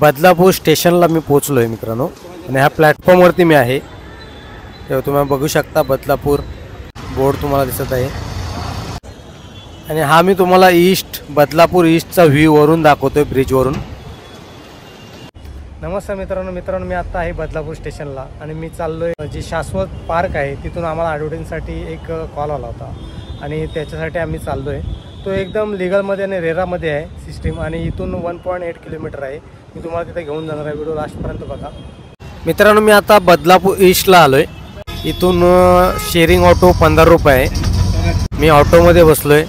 बदलापूर स्टेशनला मी पोहोचलो आहे मित्रांनो आणि ह्या प्लॅटफॉर्मवरती मी आहे। तेव्हा तुम्ही बघू शकता बदलापूर बोर्ड तुम्हाला दिसत आहे आणि हा मी तुम्हाला बदलापूर ईस्टचा व्ह्यू वरून दाखवतोय ब्रिज वरून। नमस्कार मित्रांनो, मी आत्ता आहे बदलापूर स्टेशनला आणि मी चाललोय जे शाश्वत पार्क आहे तिथून आम्हाला ॲडव्हर्टाईजसाठी एक कॉल आला होता आणि त्याच्यासाठी आम्ही चाललोय. तो एकदम लिगलमध्ये आणि रेरामध्ये आहे सिस्टीम आणि इथून 1.8 किलोमीटर आहे. मी तुम्हाला तिथे घेऊन जाणार आहे. व्हिडिओ लास्टपर्यंत बघा. मित्रांनो, मी आता बदलापूर ईस्टला आलोय. इथून शेअरिंग ऑटो 15 रुपये आहे. मी ऑटोमध्ये बसलोय.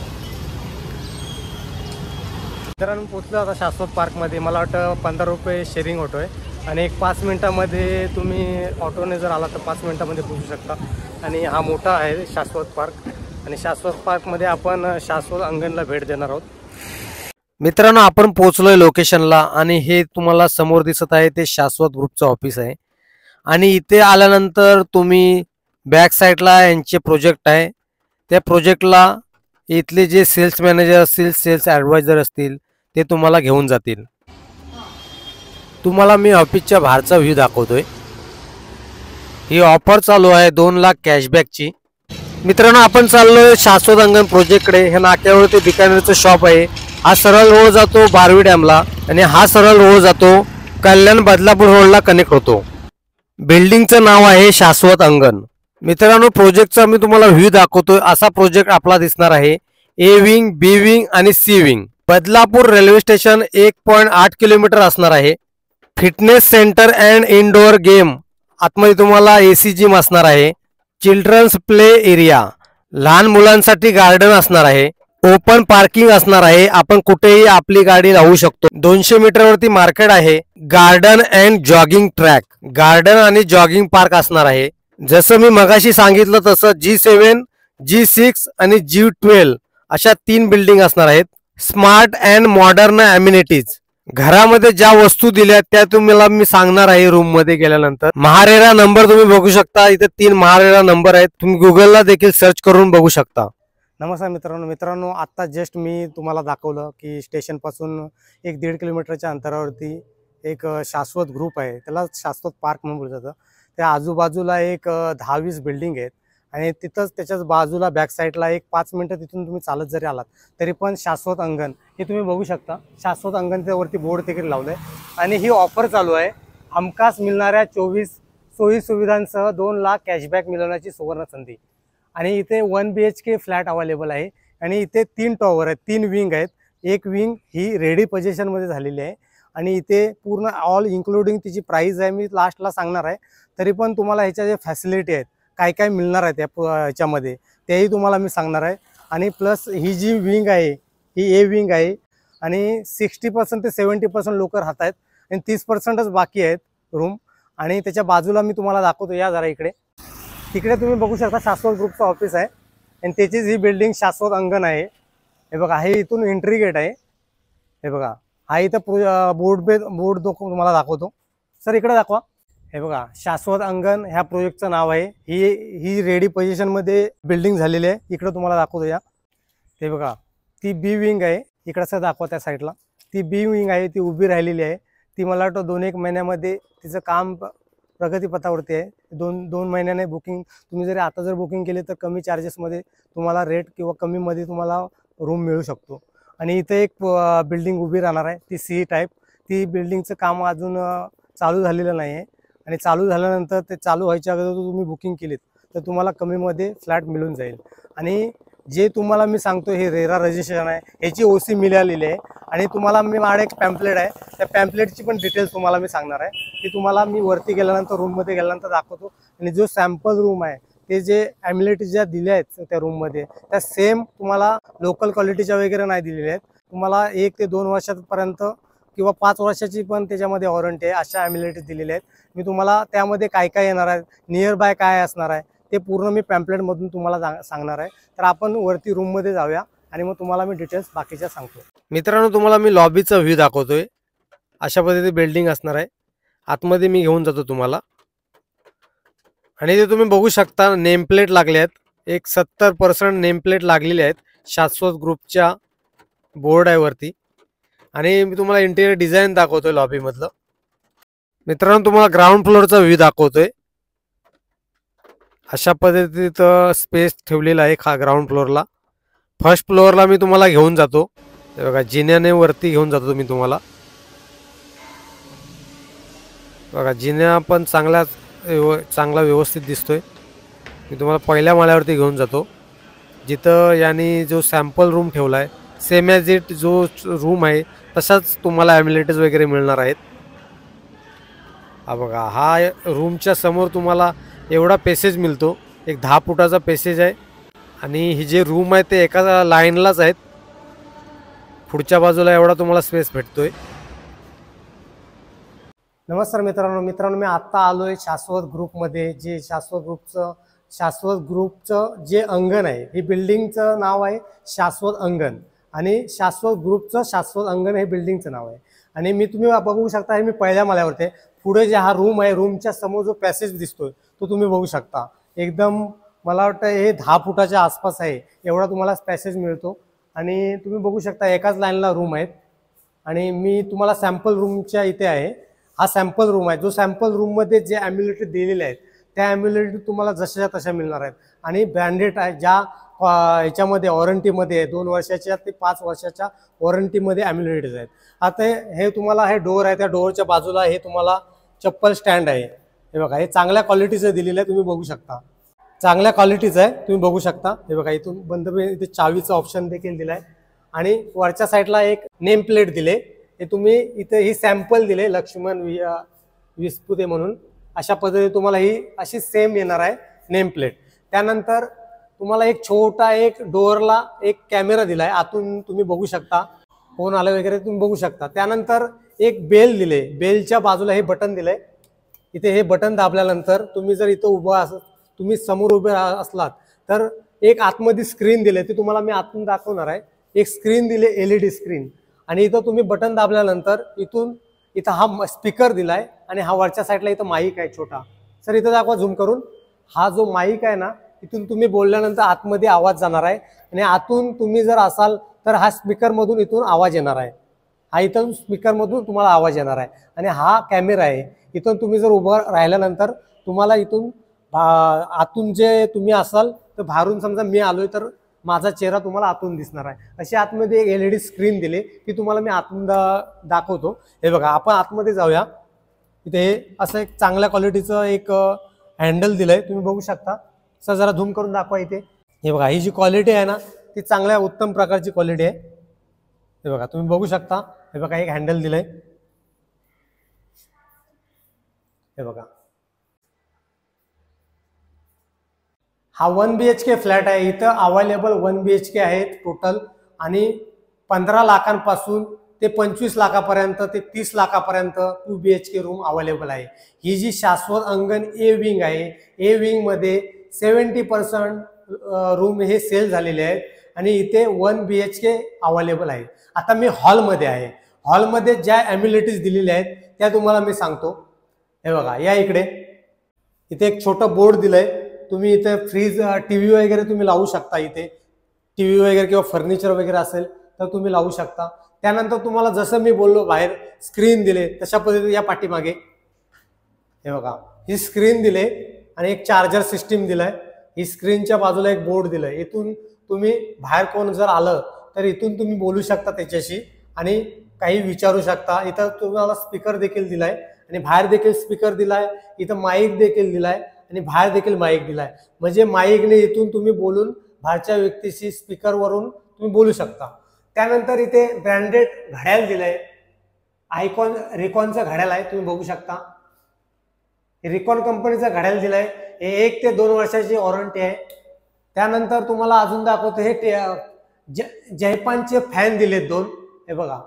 मित्रांनो, पोचलो आता शाश्वत पार्कमध्ये. मला वाटतं 15 रुपये शेअरिंग ऑटो आहे आणि एक 5 मिनटामध्ये तुम्ही ऑटोने जर आला तर 5 मिनटामध्ये पोचू शकता. आणि हा मोठा आहे शाश्वत पार्क आणि शाश्वत पार्कमध्ये आपण शाश्वत अंगणला भेट देणार आहोत. मित्रांनो, आपण पोचलोय लोकेशनला आणि हे तुम्हाला समोर दिसत आहे ते शाश्वत ग्रुपचं ऑफिस आहे. आणि इथे आल्यानंतर तुम्ही बॅक साईडला यांचे प्रोजेक्ट आहे. त्या प्रोजेक्टला इथले जे सेल्स मॅनेजर असतील, सेल्स ॲडवायझर असतील ते तुम्हाला घेऊन जातील. तुम्हाला मी ऑफिसच्या बाहेरचा व्ह्यू दाखवतोय. ही ऑफर चालू आहे 2 लाख कॅशबॅकची. मित्रांनो, आपण चाललोय शाश्वत अंगण प्रोजेक्टकडे. हे नाक्यावरती बिकानेरचं शॉप आहे. हा सरळ रोड जातो बारवी डॅमला आणि हा सरळ रोड जातो कल्याण बदलापूर रोडला कनेक्ट होतो. बिल्डिंगचं नाव आहे शाश्वत अंगण. मित्रांनो, प्रोजेक्टचा मी तुम्हाला व्ह्यू दाखवतोय. असा प्रोजेक्ट आपला दिसणार आहे. ए विंग, बी विंग आणि C wing. Badlapur railway station 1.8 kilometre असणार आहे. Fitness centre and indoor game आतमध्ये तुम्हाला AC जिम असणार आहे. चिल्ड्रन्स प्ले एरिया, लहान मुलांसाठी गार्डन असणार आहे. ओपन पार्किंग असणार आहे. आपण कुठेही आपली गाडी लावू शकतो. 200 मीटरवरती मार्केट आहे. Garden and jogging track, garden आणि जॉगिंग पार्क असणार आहे. जसं मी मगाशी सांगितलं तसं G7, G6 आणि G12 अशा 3 बिल्डिंग असणार आहेत. स्मार्ट अँड मॉडर्न अम्युनिटीज, घरामध्ये ज्या वस्तू दिल्या त्या तुम्हाला मी सांगणार आहे रूम मध्ये गेल्यानंतर. महारेरा नंबर तुम्ही बघू शकता. इथे 3 महारेरा नंबर आहेत. तुम्ही गुगलला देखील सर्च करून बघू शकता. नमस्कार मित्रांनो, आत्ता जस्ट मी तुम्हाला दाखवलं की स्टेशनपासून 1-1.5 किलोमीटरच्या अंतरावरती एक शाश्वत ग्रुप आहे. त्याला शाश्वत पार्क म्हणून बोललं जातं. त्या आजूबाजूला एक 10-20 बिल्डिंग आहेत आणि तिथंच त्याच्याच बाजूला बॅक साईडला एक 5 मिनटं तिथून तुम्ही चालत जरी आलात तरी पण शाश्वत अंगण हे तुम्ही बघू शकता. शाश्वत अंगण त्यावरती बोर्ड देखील लावलं आहे आणि ही ऑफर चालू आहे. हमखास मिळणाऱ्या 24 सोयी सुविधांसह 2 लाख कॅशबॅक मिळवण्याची सुवर्ण संधी. आणि इथे 1 BHK फ्लॅट अवेलेबल आहे आणि इथे 3 टॉवर आहेत, 3 विंग आहेत. एक विंग ही रेडी पोझिशनमध्ये झालेली आहे आणि इथे पूर्ण ऑल इन्क्लुडिंग तिची प्राईस आहे मी लास्टला सांगणार आहे. तरी पण तुम्हाला ह्याच्या जे फॅसिलिटी आहेत, काय काय मिळणार आहे त्या ह्याच्यामध्ये तेही तुम्हाला मी सांगणार आहे. आणि प्लस ही जी विंग आहे ही ए विंग आहे आणि 60% ते 70% लोक राहत आहेत आणि 30%च बाकी आहेत रूम. आणि त्याच्या बाजूला मी तुम्हाला दाखवतो, या जरा इकडे. तिकडे तुम्ही बघू शकता शाश्वत ग्रुपचं ऑफिस आहे आणि त्याचीच ही बिल्डिंग शाश्वत अंगण आहे. हे बघा, हे इथून एंट्री गेट आहे. हे बघा, हा इथं बोर्ड तुम्हाला दाखवतो. सर इकडे दाखवा. हे बघा, शाश्वत अंगण ह्या प्रोजेक्टचं नाव आहे. ही रेडी पोझिशनमध्ये बिल्डिंग झालेली आहे. इकडं तुम्हाला दाखवतो या. ते बघा, ती बी विंग आहे. इकडचं दाखवा त्या साईडला. ती बी विंग आहे, ती उभी राहिलेली आहे. ती मला वाटतं 2-1 महिन्यामध्ये तिचं काम प्रगतीपथावरती आहे. 2 महिन्याने बुकिंग तुम्ही जरी आता जर बुकिंग केली तर कमी चार्जेसमध्ये तुम्हाला रेट किंवा कमीमध्ये तुम्हाला रूम मिळू शकतो. आणि इथे एक बिल्डिंग उभी राहणार आहे, ती सी टाईप. ती बिल्डिंगचं काम अजून चालू झालेलं नाही आहे आणि चालू झाल्यानंतर ते चालू व्हायच्या अगोदर तुम्ही बुकिंग केलीत तर तुम्हाला कमीमध्ये फ्लॅट मिळून जाईल. आणि जे तुम्हाला मी सांगतो हे रेरा रजिस्ट्रेशन आहे, ह्याची OC मिळालेली आहे. आणि तुम्हाला मी माझ्याकडे एक पॅम्पलेट आहे, त्या पॅम्पलेटची पण डिटेल्स तुम्हाला मी सांगणार आहे. ती तुम्हाला मी वरती गेल्यानंतर रूममध्ये गेल्यानंतर दाखवतो. आणि जो सॅम्पल रूम आहे ते जे ॲम्युनिटीज ज्या दिल्या आहेत त्या रूममध्ये त्या सेम तुम्हाला लोकल क्वालिटीच्या वगैरे नाही दिलेल्या आहेत. तुम्हाला 1 ते 2 वर्षापर्यंत किंवा 5 वर्षाची पण त्याच्यामध्ये वॉरंटी आहे, अशा ॲम्युनिटीज दिलेल्या आहेत. मी तुम्हाला त्यामध्ये काय काय येणार आहे, नियर बाय काय असणार आहे ते पूर्ण मी पॅम्पलेटमधून तुम्हाला सांगणार आहे. तर आपण वरती रूममध्ये जाऊया आणि मग तुम्हाला मी डिटेल्स बाकीच्या सांगतो. मित्रांनो, तुम्हाला मी लॉबीचा व्ह्यू दाखवतोय. अशा पद्धतीने बिल्डिंग असणार आहे. आतमध्ये मी घेऊन जातो तुम्हाला. आणि ते तुम्ही बघू शकता नेमप्लेट लागले आहेत. एक 70% नेमप्लेट लागलेले आहेत. शाश्वत ग्रुपच्या बोर्ड आहे वरती. आणि मी तुम्हाला इंटिरियर डिझाईन दाखवतोय लॉबीमधलं. मित्रांनो, तुम्हाला ग्राउंड फ्लोअरचा व्ह्यू दाखवतोय. अशा पद्धतीत स्पेस ठेवलेला आहे ग्राउंड फ्लोअरला. फर्स्ट फ्लोअरला मी तुम्हाला घेऊन जातो. हे बघा, जिन्याने वरती घेऊन जातो मी तुम्हाला. बघा जिना पण चांगला व्यवस्थित दिसतोय. मी तुम्हाला पहिल्या माळ्यावरती घेऊन जातो, जिथं यांनी जो सॅम्पल रूम ठेवला आहे सेम ॲज इट जो रूम आहे तसाच तुम्हाला ॲम्युलेटर्स वगैरे मिळणार आहेत. हा बघा, हा रूमच्या समोर तुम्हाला एवढा पेसेज मिळतो, एक 10 फुटाचा पेसेज आहे आणि ही जे रूम आहे ते एका लाईनलाच आहेत. पुढच्या बाजूला एवढा तुम्हाला स्पेस भेटतोय. नमस्कार मित्रांनो, मी आत्ता आलो आहे शाश्वत ग्रुपमध्ये. जे शाश्वत ग्रुपचं जे अंगण आहे, ही बिल्डिंगचं नाव आहे शाश्वत अंगण आणि शाश्वत ग्रुपचं शाश्वत अंगण हे बिल्डिंगचं नाव आहे. आणि तुम्ही बघू शकता, हे मी पहिल्या माळ्यावरती आहे. पुढे जे हा रूम आहे, रूमच्या समोर जो पॅसेज दिसतोय तो तुम्ही बघू शकता. एकदम मला वाटतं हे 10 फुटाच्या आसपास आहे, एवढा तुम्हाला पॅसेज मिळतो. आणि तुम्ही बघू शकता एकाच लाईनला रूम आहेत. आणि मी तुम्हाला सॅम्पल रूमच्या इथे आहे. हा सॅम्पल रूम आहे, जो सॅम्पल रूममध्ये जे ॲम्युलेटर दिलेले आहेत त्या ॲम्युलेटर तुम्हाला जशाच्या तशा मिळणार आहेत आणि ब्रँडेड आहे. ज्या ह्याच्यामध्ये वॉरंटीमध्ये आहे, 2 वर्षाच्या ते 5 वर्षाच्या वॉरंटीमध्ये ॲम्युलेटर्स आहेत. आता हे तुम्हाला हे डोअर आहे, त्या डोअरच्या बाजूला हे तुम्हाला चप्पल स्टँड आहे. हे बघा, हे चांगल्या क्वालिटीचं दिलेलं आहे, तुम्ही बघू शकता. चांगल्या क्वालिटीचं आहे, तुम्ही बघू शकता. हे बघा, इथून बंद इथे चावीचं ऑप्शन देखील दिलं आहे आणि वरच्या साईडला एक नेम प्लेट दिले. हे तुम्ही इथे ही सॅम्पल दिले लक्ष्मण विस्पुते म्हणून. अशा पद्धतीने तुम्हाला ही अशी सेम येणार आहे नेम प्लेट. त्यानंतर तुम्हाला एक छोटा एक डोअरला एक कॅमेरा दिलाय, आतून तुम्ही बघू शकता फोन आला वगैरे तुम्ही बघू शकता. त्यानंतर एक बेल दिले, बेलच्या बाजूला हे बटन दिलंय. इथे हे बटन दाबल्यानंतर तुम्ही जर इथं तुम्ही समोर उभे असलात तर एक आतमध्ये स्क्रीन दिले, ते तुम्हाला मी आतून दाखवणार आहे. एक स्क्रीन दिले, LED स्क्रीन. आणि इथं तुम्ही बटन दाबल्यानंतर इथं हा स्पीकर दिलाय आणि हा वरच्या साईडला इथं माईक आहे छोटा. सर इथं दाखवा झूम करून. हा जो माईक आहे ना, इथून तुम्ही बोलल्यानंतर आतमध्ये आवाज जाणार आहे आणि आतून तुम्ही जर असाल तर हा स्पीकरमधून इथून आवाज येणार आहे. हा इथून स्पीकरमधून तुम्हाला आवाज येणार आहे. आणि हा कॅमेरा आहे, इथून तुम्ही जर उभं राहिल्यानंतर तुम्हाला इथून आतून जे तुम्ही असाल तर बाहेरून समजा मी आलोय तर माझा चेहरा तुम्हाला आतून दिसणार आहे. अशी आतमध्ये एक LED स्क्रीन दिली, ती तुम्हाला मी आतून दाखवतो. हे बघा, आपण आतमध्ये जाऊया. इथे असं एक चांगल्या क्वालिटीचं एक हँडल दिलंय, तुम्ही बघू शकता. सर जरा झूम करून दाखवा इथे. हे बघा, ही जी क्वालिटी आहे ना ती चांगल्या उत्तम प्रकारची क्वालिटी आहे. हे बघा, तुम्ही बघू शकता. हे बघा, एक हँडल दिलंय. हे बघा, हा 1 BHK फ्लॅट आहे. इथं अवेलेबल 1 BHK आहेत टोटल आणि 15 लाखांपासून ते 25 लाखापर्यंत ते 30 लाखापर्यंत 2 BHK रूम अवेलेबल आहे. ही जी शाश्वत अंगण A विंग आहे, A विंग मध्ये 70% रूम हे सेल झालेले आहेत आणि इथे 1 BHK अवेलेबल आहे. आता मी हॉलमध्ये आहे. हॉलमध्ये ज्या ॲम्युनिटीज दिलेल्या आहेत त्या तुम्हाला मी सांगतो. हे बघा, या इकडे इथे एक छोटं बोर्ड दिलंय. तुम्ही इथे फ्रीज, TV वगैरे तुम्ही लावू शकता. इथे TV वगैरे किंवा फर्निचर वगैरे असेल तर तुम्ही लावू शकता. त्यानंतर तुम्हाला जसं मी बोललो बाहेर स्क्रीन दिले तशा पद्धतीने या पाठीमागे हे बघा, ही स्क्रीन दिले आणि एक चार्जर सिस्टीम दिलाय. ही स्क्रीनच्या बाजूला एक बोर्ड दिलाय. इथून तुम्ही बाहेर कोण जर आलं तर इथून तुम्ही बोलू शकता त्याच्याशी आणि काही विचारू शकता. इथं तुम्हाला स्पीकर देखील दिलाय आणि बाहेर देखील स्पीकर दिलाय. इथं माईक देखील दिलाय आणि बाहेर देखील माईक दिलाय. म्हणजे माईकने इथून तुम्ही बोलून बाहेरच्या व्यक्तीशी स्पीकरवरून तुम्ही बोलू शकता. त्यानंतर इथे ब्रँडेड घड्याळ दिलंय. रिकॉनचं घड्याळ आहे, तुम्ही बघू शकता. रिकॉन कंपनीचं घड्याळ दिलंय. हे 1 ते 2 वर्षाची वॉरंटी आहे. त्यानंतर तुम्हाला अजून दाखवतो, हे जयपानचे फॅन दिलेत 2. हे बघा,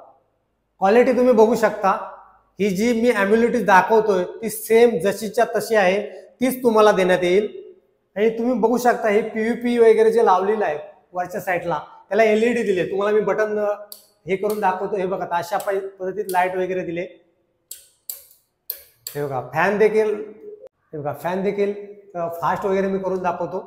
क्वालिटी तुम्ही बघू शकता. ही जी मी ॲम्युनिटीज दाखवतोय ती सेम जशीच्या तशी आहे, तीच तुम्हाला देण्यात येईल. आणि तुम्ही बघू शकता हे PVP वगैरे जे लावलेलं आहे वरच्या साईडला त्याला LED दिले. तुम्हाला मी बटन हे करून दाखवतो. हे बघा, अशा पद्धतीत लाईट वगैरे दिले. हे बघा, फॅन देखील फास्ट वगैरे मी करून दाखवतो.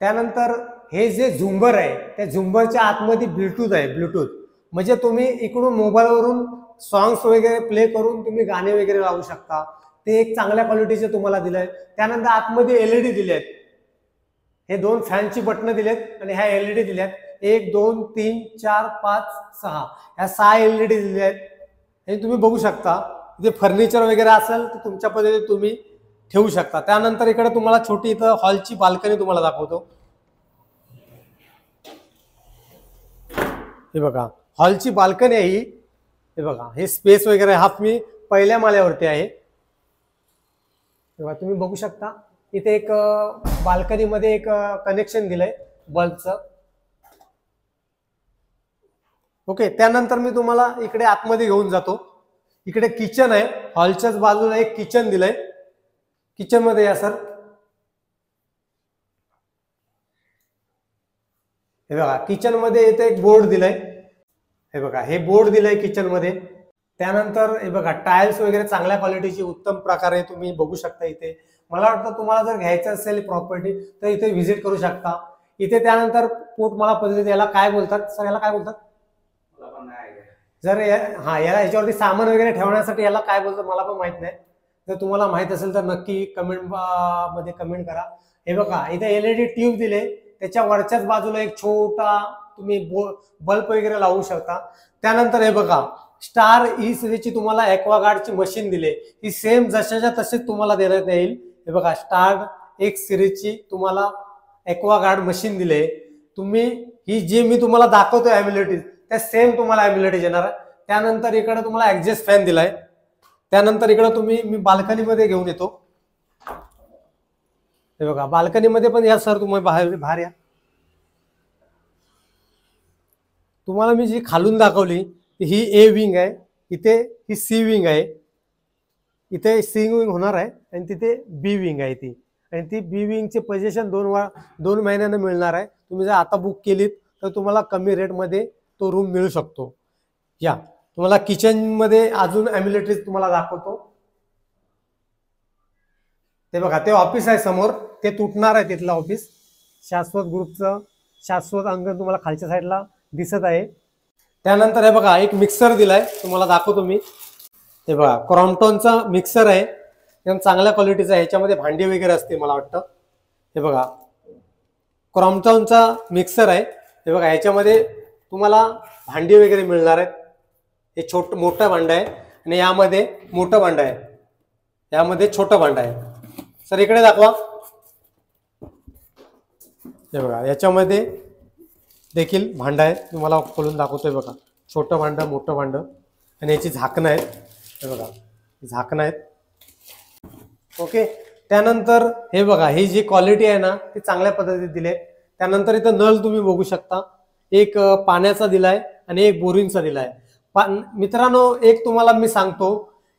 त्यानंतर हे जे झुंबर आहे त्या झुंबरच्या आतमध्ये ब्लूटूथ आहे. ब्लूटूथ म्हणजे तुम्ही इकडून मोबाईलवरून सॉंग्स वगैरे प्ले करून तुम्ही गाणे वगैरे लावू शकता. ते एक चांगल्या क्वालिटीचे तुम्हाला दिलंय. त्यानंतर आतमध्ये LED दिले आहेत. हे 2 फॅनची बटणं दिलेत आणि ह्या LED दिल्यात. 1 2 3 4 5 6 ह्या 6 LED दिल्या आहेत. आणि तुम्ही बघू शकता इथे फर्निचर वगैरे असेल तर तुमच्या पद्धतीने तुम्ही ठेवू शकता. त्यानंतर इकडे तुम्हाला छोटी इथं हॉलची बाल्कनी तुम्हाला दाखवतो. हे बघा हॉलची बाल्कनी आहे ही. हे बघा हे स्पेस वगैरे हा मी पहिल्या माळ्यावरती आहे. तेव्हा तुम्ही बघू शकता इथे एक बाल्कनीमध्ये एक कनेक्शन दिलंय बल्बचं. ओके, त्यानंतर मी तुम्हाला इकडे आतमध्ये घेऊन जातो. इकडे किचन आहे, हॉलच्याच बाजूला एक किचन दिलंय. किचन मध्ये या सर. हे बघा किचन मध्ये इथे एक बोर्ड दिलाय. हे बघा हे बोर्ड दिलंय किचन मध्ये. त्यानंतर हे बघा टाइल्स वगैरे चांगल्या क्वालिटीची उत्तम प्रकारे तुम्ही बघू शकता इथे. मला वाटतं तुम्हाला जर घ्यायचं असेल प्रॉपर्टी तर इथे व्हिजिट करू शकता. इथे त्यानंतर पोटमाळा पद्धती याला काय बोलतात सर, याला काय बोलतात जर याला याच्यावरती सामान वगैरे ठेवण्यासाठी याला काय बोलतात मला पण माहित नाही. जर तुम्हाला माहित असेल तर नक्की कमेंट मध्ये कमेंट करा. हे बघा इथे एलईडी ट्यूब दिले, त्याच्या वरच्याच बाजूला एक छोटा तुम्ही बल्ब वगैरे लावू शकता. त्यानंतर हे बघा स्टार ई सिरीजची तुम्हाला ॲक्वागार्डची मशीन दिले. ही सेम जशाच्या तसेच तुम्हाला देण्यात येईल. हे बघा स्टार एक्स सिरीजची तुम्हाला ॲक्वागार्ड मशीन दिले. तुम्ही ही जी मी तुम्हाला दाखवतोय एम्युनिटीज त्या सेम तुम्हाला एम्युनिटीज येणार आहे. त्यानंतर इकडे तुम्हाला ऍडजस्ट फॅन दिलाय. त्यानंतर इकडे तुम्ही मी बाल्कनीमध्ये घेऊन येतो. हे बघा बाल्कनीमध्ये पण या सर तुम्ही बाहेर या. तुम्हाला मी जी खालून दाखवली ही ए विंग आहे, इथे ही सी विंग आहे. इथे सी विंग होणार आहे आणि तिथे बी विंग आहे ती. आणि ती बी विंगची पोझिशन 2 महिन्यानं मिळणार आहे. तुम्ही जर आता बुक केलीत तर तुम्हाला कमी रेटमध्ये तो रूम मिळू शकतो. या तुम्हाला किचन मध्ये अजून एम्युनिटीज तुम्हाला दाखवतो. ते बघा ते ऑफिस आहे समोर, ते तुटणार आहे तिथलं ऑफिस. शाश्वत ग्रुपचं शाश्वत अंगण तुम्हाला खालच्या साईडला दिसत आहे. त्यानंतर हे बघा एक मिक्सर दिलाय तुम्हाला दाखवतो मी. हे बघा क्रॉम्प्टनचा मिक्सर आहे, एकदम चांगल्या क्वालिटीचा आहे. ह्याच्यामध्ये भांडी वगैरे असते मला वाटतं. हे बघा क्रॉम्प्टनचा मिक्सर आहे. हे बघा ह्याच्यामध्ये तुम्हाला भांडी वगैरे मिळणार आहेत. हे मोठं भांड आहे आणि यामध्ये मोठं भांड आहे, यामध्ये छोटं भांड आहे. सर इकडे दाखवा. हे बघा याच्यामध्ये देखील भांड आहे, तुम्हाला खोलून दाखवतोय. बघा छोटं भांड मोठं भांड आणि याची झाकणं आहेत. हे बघा झाकणं आहेत. ओके, त्यानंतर हे बघा ही जी क्वालिटी आहे ना ती चांगल्या पद्धतीने दिली. त्यानंतर इथं नळ तुम्ही बघू शकता, एक पाण्याचा दिलाय आणि एक बोरिंगचा दिलाय. मित्रांनो एक तुम्हाला मी सांगतो,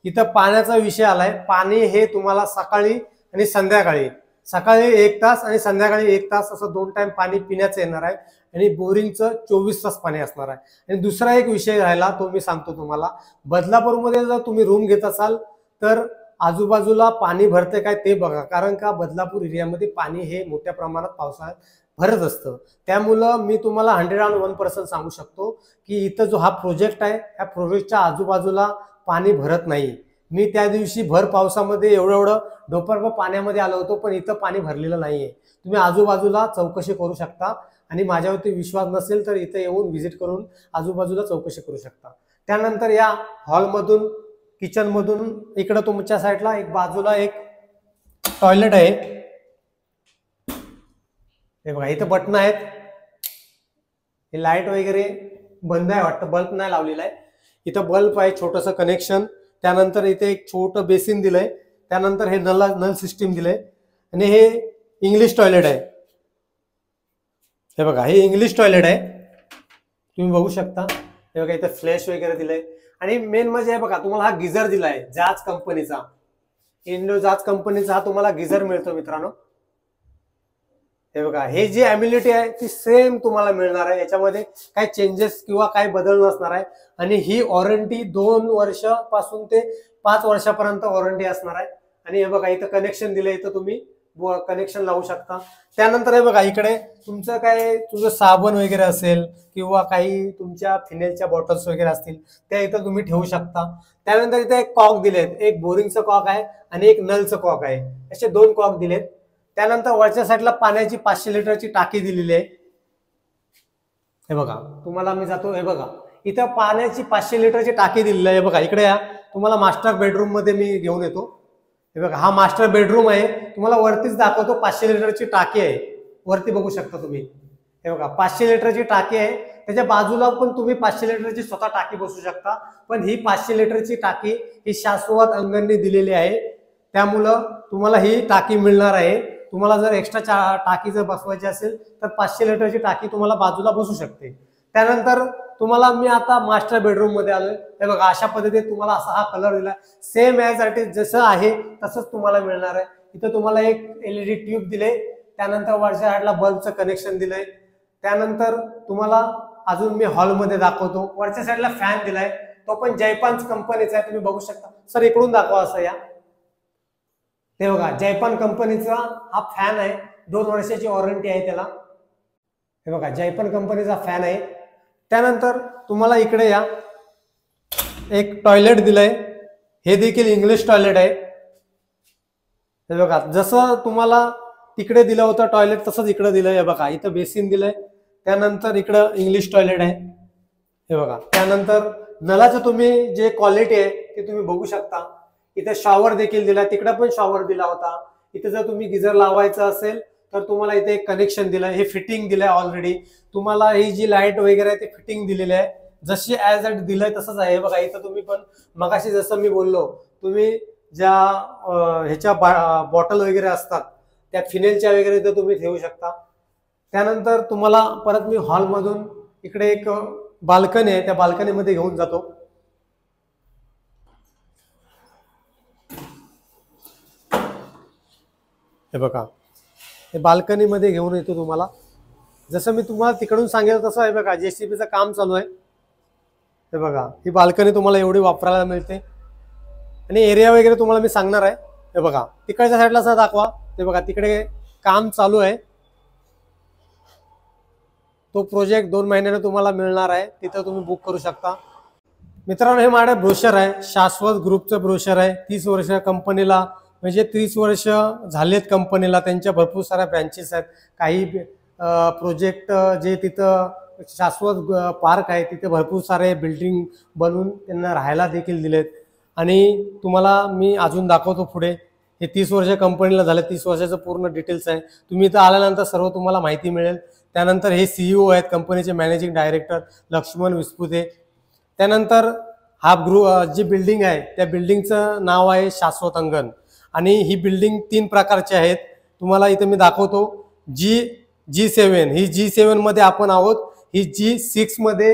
इथं पाण्याचा विषय आलाय. पाणी हे तुम्हाला सकाळी आणि संध्याकाळी, सकाळी 1 तास आणि संध्याकाळी 1 तास असं 2 टाइम पाणी पिण्याचं येणार आहे. आणि बोरिंगचं 24 तास पाणी असणार आहे. आणि दुसरा एक विषय राहिला तो मी सांगतो तुम्हाला. बदलापूरमध्ये जर तुम्ही रूम घेत असाल तर आजूबाजूला पाणी भरते काय ते बघा, कारण का बदलापूर एरियामध्ये पाणी हे मोठ्या प्रमाणात पावसाळ्यात भरत असतं. त्यामुळं मी तुम्हाला 101% सांगू शकतो की इथं जो हा प्रोजेक्ट आहे या प्रोजेक्टच्या आजूबाजूला पाणी भरत नाही. मी त्या दिवशी भर पावसामध्ये एवढं डोपर पाण्यामध्ये आलो होतो, पण इथं पाणी भरलेलं नाहीये. तुम्ही आजूबाजूला चौकशी करू शकता आणि माझ्यावरती विश्वास नसेल तर इथं येऊन व्हिजिट करून आजूबाजूला चौकशी करू शकता. त्यानंतर या हॉलमधून किचन मधून इकडे तुमच्या साईडला एक बाजूला एक टॉयलेट आहे. हे बघा इथं बटन आहेत. हे लाईट वगैरे बंद आहे वाटतं, बल्ब नाही लावलेला आहे. इथं बल्ब आहे, छोटंसं कनेक्शन. त्यानंतर इथे एक छोटं बेसिन दिलंय. त्यानंतर हे नल सिस्टीम दिलंय आणि हे इंग्लिश टॉयलेट आहे. हे बघा हे इंग्लिश टॉयलेट आहे, तुम्ही बघू शकता. हे बघा इथे फ्लॅश वगैरे दिलंय. आणि मेन म्हणजे बघा तुम्हाला हा गिझर दिलाय जाज कंपनीचा, इंडो जाज कंपनीचा हा तुम्हाला गिझर मिळतो मित्रांनो. हे बघा हे जी एम्युनिटी आहे ती सेम तुम्हाला मिळणार आहे. याच्यामध्ये काही चेंजेस किंवा काही बदल नसणार आहे. आणि ही वॉरंटी 2 वर्षापासून ते 5 वर्षापर्यंत वॉरंटी असणार आहे. आणि हे बघा इथं कनेक्शन दिलंय, इथं तुम्ही कनेक्शन लावू शकता. त्यानंतर हे बघा इकडे तुझं साबण वगैरे असेल किंवा काही तुमच्या फिनेलच्या बॉटल्स वगैरे असतील त्या इथं तुम्ही ठेवू शकता. त्यानंतर इथे एक कॉक दिलेत, एक बोरिंगचं कॉक आहे आणि एक नलचं कॉक आहे, असे 2 कॉक दिलेत. त्यानंतर वरच्या साईडला पाण्याची 500 लिटरची टाकी दिलेली आहे. हे बघा तुम्हाला मी जातो. हे बघा इथं पाण्याची 500 लिटरची टाकी दिलेली आहे बघा. इकडे या, तुम्हाला मास्टर बेडरूम मध्ये मी घेऊन येतो. हे बघा, हा मास्टर बेडरूम आहे. तुम्हाला वरतीच दाखवतो. 500 लिटरची टाकी आहे, वरती बघू शकता तुम्ही. हे बघा, 500 लिटरची टाकी आहे. त्याच्या बाजूला पण तुम्ही 500 लिटरची स्वतः टाकी बसू शकता. पण ही 500 लिटरची टाकी ही शाश्वत अंगणने दिलेली आहे, त्यामुळं तुम्हाला ही टाकी मिळणार आहे. तुम्हाला जर एक्स्ट्रा टाकी जर बसवायची असेल तर 500 लिटरची टाकी तुम्हाला बाजूला बसू शकते. त्यानंतर तुम्हाला मी आता मास्टर बेडरूम मध्ये आलोय. हे बघा, अशा पद्धतीने तुम्हाला असा हा कलर दिला. सेम ॲज इट इज जसं आहे तसंच तुम्हाला मिळणार आहे. इथं तुम्हाला एक LED ट्यूब दिले. त्यानंतर वरच्या साईडला बल्बचं कनेक्शन दिलंय. त्यानंतर तुम्हाला अजून मी हॉलमध्ये दाखवतो. वरच्या साईडला फॅन दिलाय, तो पण जयपान कंपनीचा आहे, तुम्ही बघू शकता. सर इकडून दाखवा असं या. ते बघा, जयपान कंपनीचा हा फॅन आहे. 2 वर्षाची वॉरंटी आहे त्याला. हे बघा, जयपान कंपनीचा फॅन आहे. त्यानंतर तुम्हाला इकडे या, एक टॉयलेट दिलंय. हे देखील इंग्लिश टॉयलेट आहे. हे बघा, जसं तुम्हाला तिकडे दिलं होतं टॉयलेट तसंच इकडे दिलंय. हे बघा, इथं बेसिन दिलंय. त्यानंतर इकडं इंग्लिश टॉयलेट आहे. हे बघा, त्यानंतर नळाचं तुम्ही जे क्वालिटी आहे ते तुम्ही बघू शकता. इथे शॉवर देखील दिला, तिकडे पण शॉवर दिला होता. इथे जर तुम्ही गिझर लावायचं असेल तर तुम्हाला इथे एक कनेक्शन दिलंय. हे फिटिंग दिलंय ऑलरेडी. तुम्हाला ही जी लाईट वगैरे आहे ते फिटिंग दिलेली आहे. जशी ॲज इट दिलंय तसंच आहे. बघा, इथं तुम्ही पण मगाशी जसं मी बोललो, तुम्ही ज्या ह्याच्या बॉटल वगैरे असतात त्या फिनेलच्या वगैरे इथं तुम्ही ठेवू शकता. त्यानंतर तुम्हाला परत मी हॉलमधून इकडे एक बाल्कनी आहे, त्या बाल्कनीमध्ये घेऊन जातो. हे बघा, हे बाल्कनीमध्ये घेऊन येतो तुम्हाला. जसं मी तुम्हाला तिकडून सांगितलं तसं आहे. बघा, JCBचं काम चालू आहे. हे बघा, ही बाल्कनी तुम्हाला एवढी वापरायला मिळते. आणि एरिया वगैरे तुम्हाला मी सांगणार आहे. हे बघा, तिकडच्या साईडला असं दाखवा. ते बघा, तिकडे काम चालू आहे. तो प्रोजेक्ट 2 महिन्याने तुम्हाला मिळणार आहे. तिथं तुम्ही बुक करू शकता. मित्रांनो, हे माझे ब्रोशर आहे, शाश्वत ग्रुपचं ब्रोशर आहे. 30 वर्ष कंपनीला, म्हणजे 30 वर्ष झालेत कंपनीला. त्यांच्या भरपूर साऱ्या ब्रँचेस आहेत. काही प्रोजेक्ट जे तिथं शाश्वत पार्क आहे तिथे भरपूर सारे बिल्डिंग बनवून त्यांना राहायला देखील दिलेत. आणि तुम्हाला मी अजून दाखवतो पुढे. हे 30 वर्ष कंपनीला झाले. 30 वर्षाचं पूर्ण डिटेल्स आहे. तुम्ही इथं आल्यानंतर सर्व तुम्हाला माहिती मिळेल. त्यानंतर हे CEO आहेत कंपनीचे, मॅनेजिंग डायरेक्टर लक्ष्मण विस्पुते. त्यानंतर हा जी बिल्डिंग आहे त्या बिल्डिंगचं नाव आहे शाश्वत अंगण. आणि ही बिल्डिंग 3 प्रकारची आहेत. तुम्हाला इथे मी दाखवतो. G7 ही G7 मध्ये आपण आहोत. ही G6 मध्ये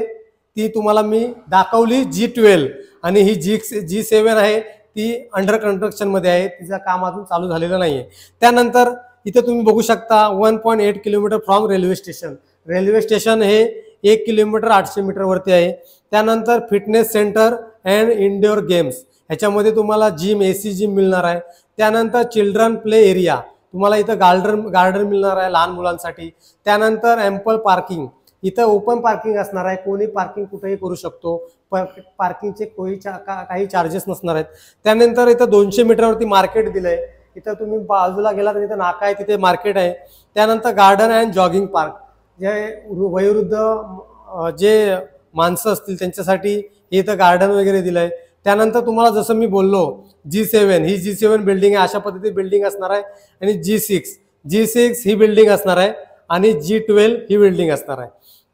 ती तुम्हाला मी दाखवली G12. आणि ही G7 आहे ती अंडर कन्स्ट्रक्शन मध्ये आहे. तिचं काम अजून चालू झालेलं नाहीये. त्यानंतर इथे तुम्ही बघू शकता 1.8 kilometre from railway station. Railway station हे 1 किलोमीटर 800 मीटर वरती आहे. त्यानंतर fitness centre and indoor games, ह्याच्यामध्ये तुम्हाला जिम, AC जिम मिळणार आहे. त्यानंतर चिल्ड्रन प्ले एरिया, तुम्हाला इथं गार्डन मिळणार आहे लहान मुलांसाठी. त्यानंतर ॲम्पल पार्किंग, इथं ओपन पार्किंग असणार आहे. कोणी पार्किंग कुठेही करू शकतो. पार्किंगचे काही चार्जेस नसणार आहेत. त्यानंतर इथं 200 मीटरवरती मार्केट दिलंय. इथं तुम्ही बाजूला गेला तर इथं नाका आहे, तिथे मार्केट आहे. त्यानंतर गार्डन अँड जॉगिंग पार्क, जे वयोवृद्ध जे माणसं असतील त्यांच्यासाठी इथं गार्डन वगैरे दिलंय. त्यानंतर तुम्हाला जसं मी बोललो G7 ही G7 बिल्डिंग आहे, अशा पद्धतीची बिल्डिंग असणार आहे. आणि G6 ही बिल्डिंग असणार आहे. आणि G12 ही बिल्डिंग असणार आहे.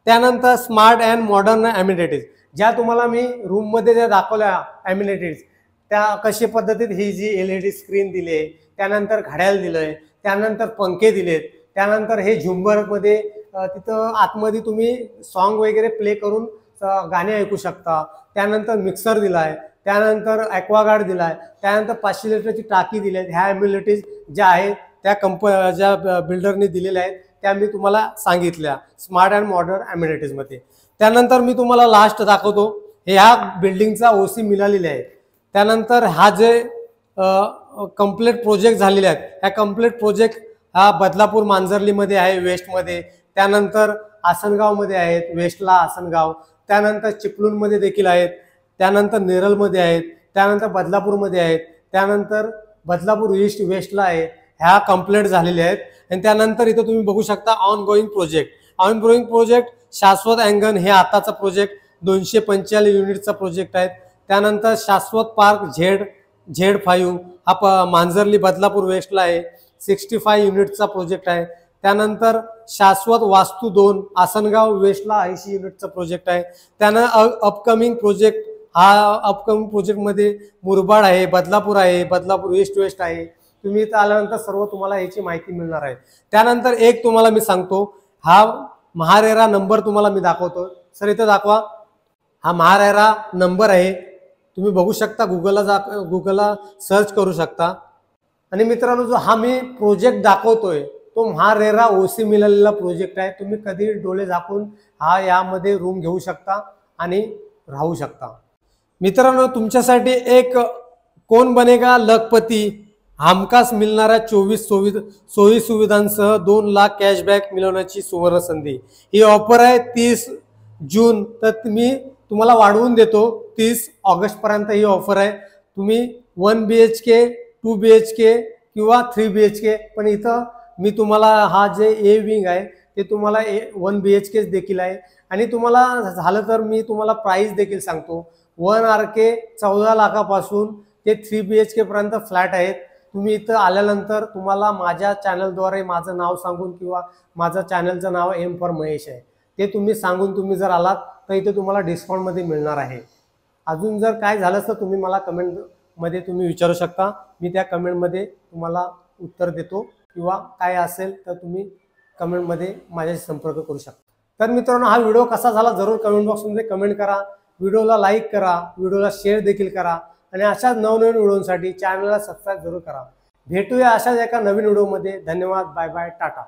त्यानंतर स्मार्ट अँड मॉडर्न ॲम्युनिटीज, ज्या तुम्हाला मी रूममध्ये ज्या दाखवल्या ॲम्युनिटीज, त्या कशा पद्धतीत ही जी LED स्क्रीन दिली आहे, त्यानंतर घड्याळ दिलंय, त्यानंतर पंखे दिलेत. त्यानंतर हे झुंबरमध्ये तिथं आतमध्ये तुम्ही सॉन्ग वगैरे प्ले करून गाणे ऐकू शकता. त्यानंतर मिक्सर दिलाय. त्यानंतर ॲक्वागार्ड दिलाय. त्यानंतर 500 लिटरची टाकी दिली आहे. ह्या ॲम्युनिटीज ज्या आहेत त्या ज्या बिल्डरने दिलेल्या आहेत त्या मी तुम्हाला सांगितल्या स्मार्ट अँड मॉडर्न ॲम्युनिटीजमध्ये. त्यानंतर मी तुम्हाला लास्ट दाखवतो. ह्या बिल्डिंगचा OC मिळालेला आहे. त्यानंतर हा जे कम्प्लीट प्रोजेक्ट झालेले आहेत, ह्या कम्प्लीट प्रोजेक्ट हा बदलापूर मांजर्लीमध्ये आहे वेस्टमध्ये. त्यानंतर आसनगावमध्ये आहेत, वेस्टला आसनगाव. त्यानंतर चिपळूणमध्ये देखील आहेत. त्यानंतर नेरळमध्ये आहेत. त्यानंतर बदलापूरमध्ये आहेत. त्यानंतर बदलापूर ईस्ट वेस्टला आहे. ह्या कम्प्लीट झालेल्या आहेत. आणि त्यानंतर इथं तुम्ही बघू शकता ऑन गोईंग प्रोजेक्ट शाश्वत अंगण हे आताचा प्रोजेक्ट 245 युनिटचा प्रोजेक्ट आहे। त्यानंतर शाश्वत पार्क Z5 हा मांजरली बदलापूर वेस्टला आहे, 65 युनिटचा प्रोजेक्ट आहे। त्यानंतर शाश्वत वास्तू 2 आसनगाव वेस्टला 80 युनिटचा प्रोजेक्ट आहे। अपकमिंग प्रोजेक्टमध्ये मुरबाड आहे, बदलापूर आहे, बदलापूर वेस्ट आहे। तुम्ही इथं आल्यानंतर सर्व तुम्हाला याची माहिती मिळणार आहे। त्यानंतर एक तुम्हाला मी सांगतो, हा महारेरा नंबर तुम्हाला मी दाखवतो। सर इथं दाखवा, हा महारेरा नंबर आहे, तुम्ही बघू शकता, गुगलला सर्च करू शकता। आणि मित्रांनो, जो हा मी प्रोजेक्ट दाखवतोय तो महारेरा ओसी मिळालेला प्रोजेक्ट आहे। तुम्ही कधी डोळे झाकून यामध्ये रूम घेऊ शकता आणि राहू शकता। मित्रांनो, तुमच्यासाठी एक कोण बनेगा लखपती हमखास मिळणाऱ्या 24 सोयी सुविधांसह 2 लाख कॅशबॅक मिळवण्याची सुवर्ण संधी। ही ऑफर आहे 30 जून, तर मी तुम्हाला वाढवून देतो 30 ऑगस्ट पर्यंत ही ऑफर आहे। तुम्ही 1 BHK 2 BHK किंवा 3 BHK, पण इथं मी तुम्हाला हा जे ए विंग आहे ते तुम्हाला 1 BHK देखील आहे। आणि तुम्हाला झालं तर मी तुम्हाला प्राइस देखील सांगतो, 1 RK 14 लाखापासून ते 3 BHK पर्यंत फ्लॅट आहेत। तुम्ही इथं आल्यानंतर तुम्हाला माझ्या चॅनलद्वारे माझं नाव सांगून, किंवा माझं चॅनलचं नाव एम फॉर महेश आहे, ते तुम्ही सांगून तुम्ही जर आलात तर इथे तुम्हाला डिस्काउंटमध्ये मिळणार आहे। अजून जर काय झालं तर तुम्ही मला कमेंटमध्ये तुम्ही विचारू शकता, मी त्या कमेंटमध्ये तुम्हाला उत्तर देतो, किंवा काय असेल तर तुम्ही कमेंटमध्ये माझ्याशी संपर्क करू शकता। तर मित्रांनो, हा व्हिडिओ कसा झाला जरूर कमेंट बॉक्समध्ये कमेंट करा, व्हिडिओला लाईक करा, व्हिडिओला शेअर देखील करा, आणि अशाच नवनवीन व्हिडिओसाठी चॅनलला सबस्क्राईब जरूर करा। भेटूया अशाच एका नवीन व्हिडिओमध्ये। धन्यवाद, बाय बाय, टाटा।